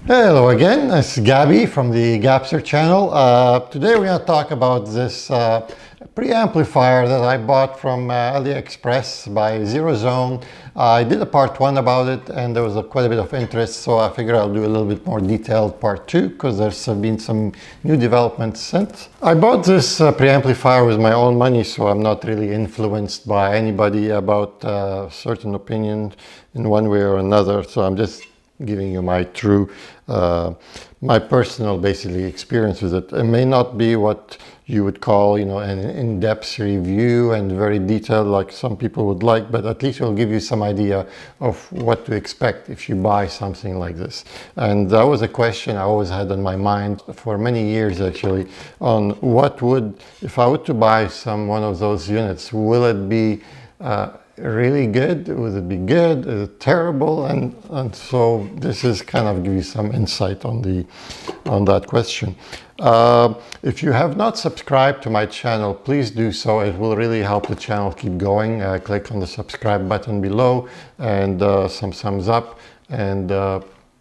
Hello again, it's Gabby from the Gabster channel. Today we're going to talk about this preamplifier that I bought from AliExpress by Zerozone. I did a part 1 about it and there was quite a bit of interest, so I figured I'll do a little bit more detailed part 2 because there's been some new developments since. I bought this preamplifier with my own money, so I'm not really influenced by anybody about certain opinions in one way or another, so I'm just giving you my true, my personal basically experience with it. It may not be what you would call, an in-depth review and very detailed like some people would like, but at least it'll give you some idea of what to expect if you buy something like this. And that was a question I always had on my mind for many years actually, on what would, if I were to buy one of those units, will it be really good? Would it be good? Is it terrible? And so this is kind of give you some insight on that question. If you have not subscribed to my channel, please do so. It will really help the channel keep going. Click on the subscribe button below and some thumbs up, and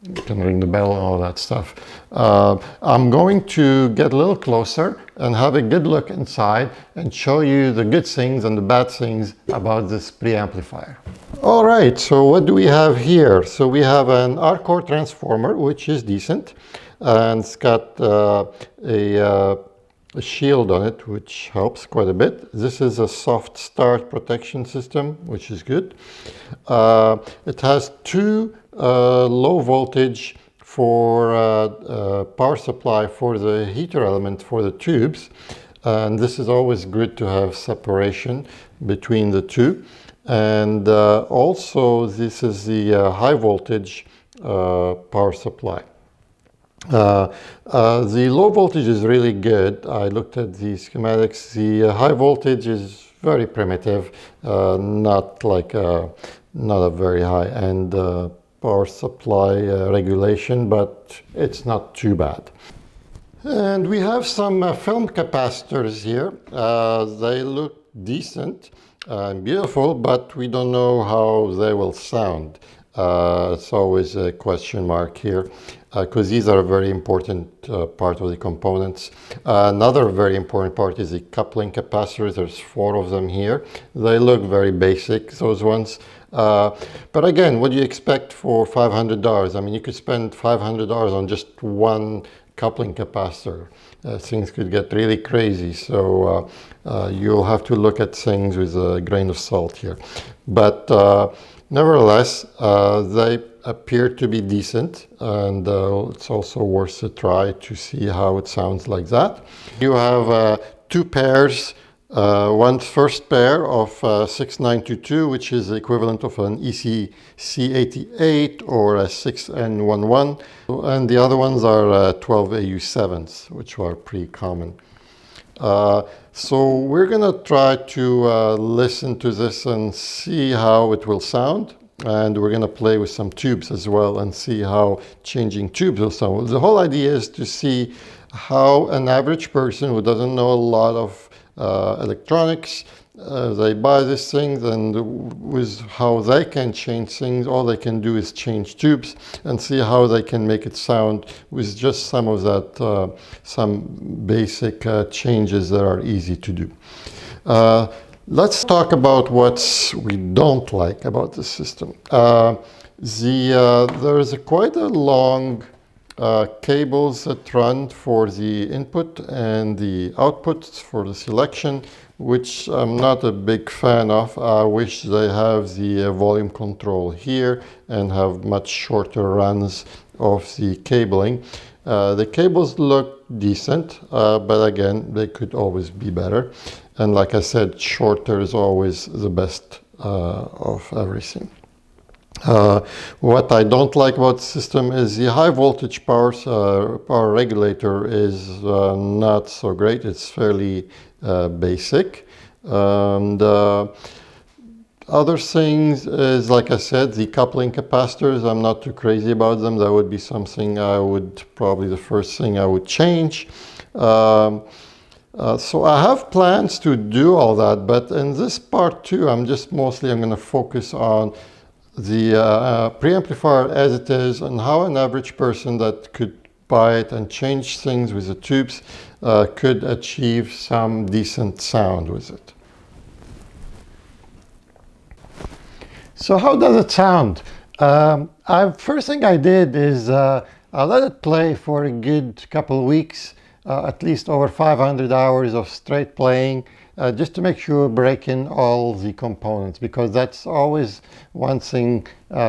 you can ring the bell and all that stuff. I'm going to get a little closer and have a good look inside and show you the good things and the bad things about this preamplifier. All right, so what do we have here? So we have an R-core transformer, which is decent, and it's got a shield on it, which helps quite a bit. This is a soft start protection system, which is good. It has two low voltage for power supply for the heater element for the tubes, and this is always good to have separation between the two. And also this is the high voltage power supply. The low voltage is really good. I looked at the schematics. The high voltage is very primitive, not a very high-end power supply regulation, but it's not too bad. And we have some film capacitors here. They look decent and beautiful, but we don't know how they will sound. It's always a question mark here, because these are a very important part of the components. Another very important part is the coupling capacitors. There's 4 of them here. They look very basic, those ones. But again, what do you expect for $500? I mean, you could spend $500 on just one coupling capacitor. Things could get really crazy, so you'll have to look at things with a grain of salt here. But nevertheless, they appear to be decent, and it's also worth a try to see how it sounds like that. You have 2 pairs. One first pair of 6922, which is the equivalent of an ECC88 or a 6N11, and the other ones are 12AU7s, which are pretty common. So we're going to try to listen to this and see how it will sound, and we're going to play with some tubes as well and see how changing tubes will sound. The whole idea is to see how an average person who doesn't know a lot of electronics, they buy these things, and with how they can change things, all they can do is change tubes and see how they can make it sound with just some of that, some basic changes that are easy to do. Let's talk about what we don't like about the system. There is quite a long cables that run for the input and the outputs for the selection, which I'm not a big fan of. I wish they have the volume control here and have much shorter runs of the cabling. The cables look decent, but again, they could always be better. And like I said, shorter is always the best of everything. What I don't like about the system is the high voltage power regulator is not so great. It's fairly basic. And other things is, like I said, the coupling capacitors. I'm not too crazy about them. That would be something I would probably the first thing I would change. So I have plans to do all that, but in this part 2, I'm going to focus on the preamplifier as it is and how an average person that could buy it and change things with the tubes could achieve some decent sound with it. So how does it sound? First thing I did is I let it play for a good couple of weeks, at least over 500 hours of straight playing, just to make sure breaking all the components, because that's always one thing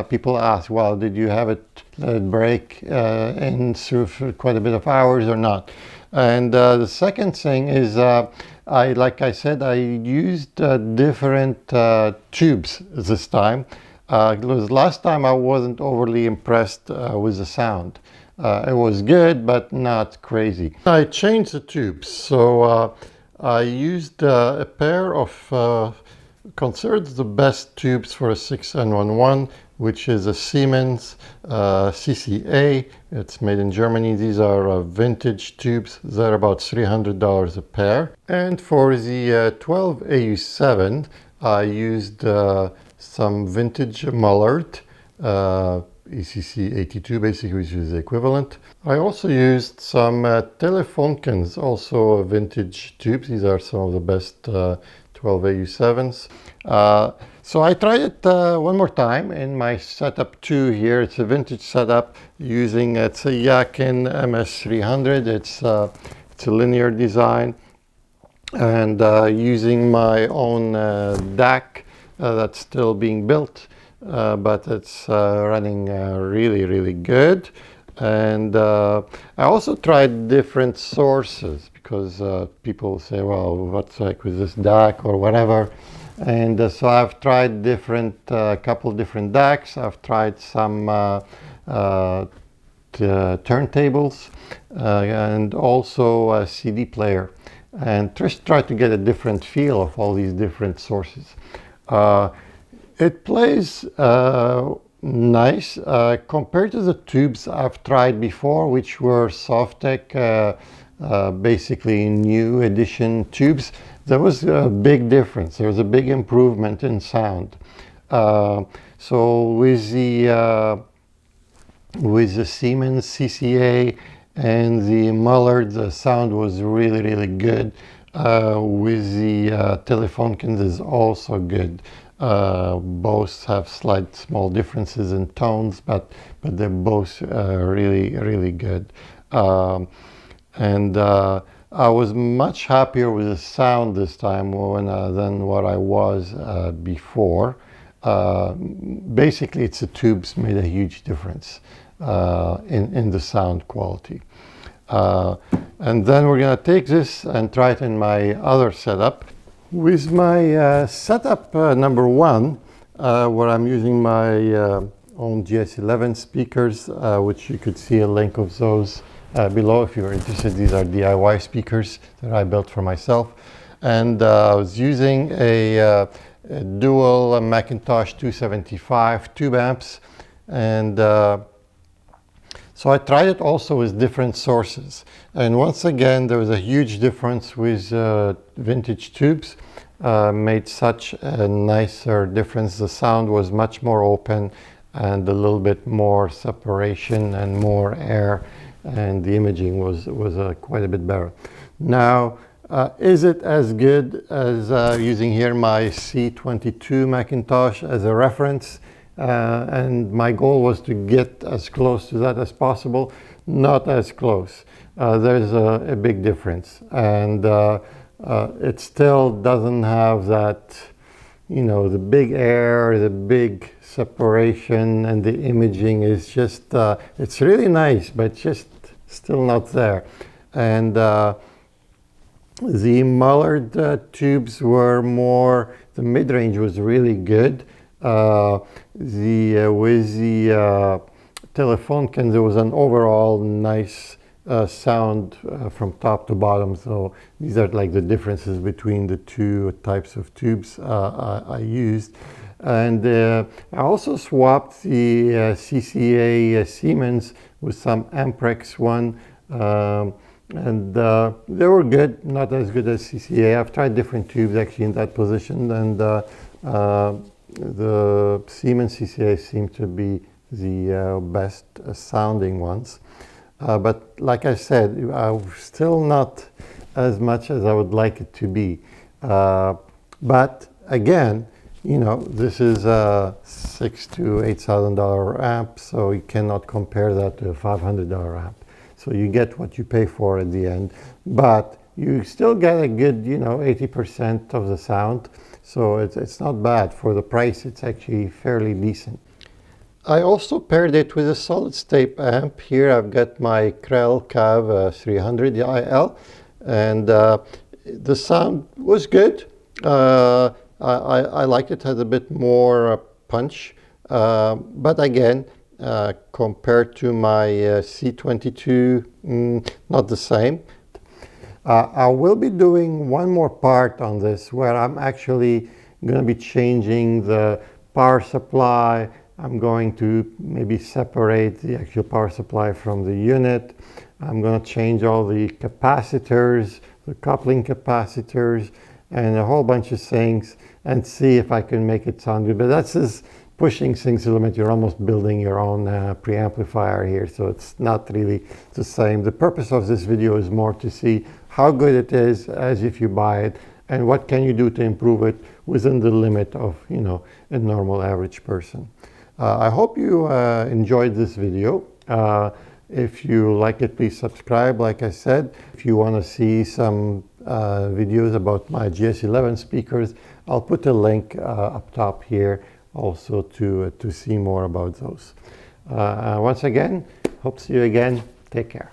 people ask, well, did you have it let it break in through quite a bit of hours or not? And the second thing is, like I said, I used different tubes this time. Because last time I wasn't overly impressed with the sound. It was good, but not crazy. I changed the tubes, so I used a pair of considered the best tubes for a 6N11, which is a Siemens CCA. It's made in Germany. These are vintage tubes. They're about $300 a pair. And for the 12AU7, I used some vintage Mullard ECC82 basically, which is the equivalent. I also used some Telefunkens, also vintage tubes. These are some of the best 12AU7s. So I tried it one more time in my setup 2 here. It's a vintage setup using, it's a Yakin MS300. It's a linear design, and using my own DAC that's still being built, but it's running really good. And I also tried different sources, because people say, well, what's like with this DAC or whatever. And so I've tried couple different DACs. I've tried some turntables and also a CD player, and just try to get a different feel of all these different sources. It plays nice compared to the tubes I've tried before, which were Softtech, basically new edition tubes. There was a big difference. There was a big improvement in sound. So with the Siemens CCA and the Mullards, the sound was really good. With the Telefunkens is also good. Both have slight small differences in tones, but they're both really good. And I was much happier with the sound this time than what I was before. Basically, it's the tubes made a huge difference in the sound quality. And then we're going to take this and try it in my other setup. With my setup number 1, where I'm using my own GS11 speakers, which you could see a link of those below if you're interested. These are DIY speakers that I built for myself. And I was using a dual Macintosh 275 tube amps. And so I tried it also with different sources. And once again, there was a huge difference with vintage tubes. Made such a nicer difference. The sound was much more open and a little bit more separation and more air, and the imaging was quite a bit better. Now, is it as good as using here my C22 Macintosh as a reference? And my goal was to get as close to that as possible. Not as close. There's a big difference, and it still doesn't have that, you know, the big air, the big separation, and the imaging is just, it's really nice, but just still not there. And the Mullard tubes were more, the mid-range was really good. With the Telefunken, there was an overall nice sound from top to bottom. So these are like the differences between the two types of tubes I used. And I also swapped the CCA Siemens with some Amprex one. And they were good, not as good as CCA. I've tried different tubes actually in that position, and the Siemens CCA seem to be the best sounding ones. But like I said, still not as much as I would like it to be. But again, you know, this is a $6,000 to $8,000 amp, so you cannot compare that to a $500 amp. So you get what you pay for at the end, but you still get a good, you know, 80% of the sound. So it's not bad for the price. It's actually fairly decent. I also paired it with a solid state amp. Here I've got my Krell Cav 300 IL, and the sound was good. I liked it, had a bit more punch, but again, compared to my C22, not the same. I will be doing one more part on this where I'm actually going to be changing the power supply. I'm going to maybe separate the actual power supply from the unit. I'm going to change all the capacitors, the coupling capacitors, and a whole bunch of things, and see if I can make it sound good. But that's just pushing things to the limit. You're almost building your own preamplifier here, so it's not really the same. The purpose of this video is more to see how good it is as if you buy it, and what can you do to improve it within the limit of, you know, a normal average person. I hope you enjoyed this video. If you like it, please subscribe, like I said. If you want to see some videos about my GS11 speakers, I'll put a link up top here also to see more about those. Once again, hope to see you again. Take care.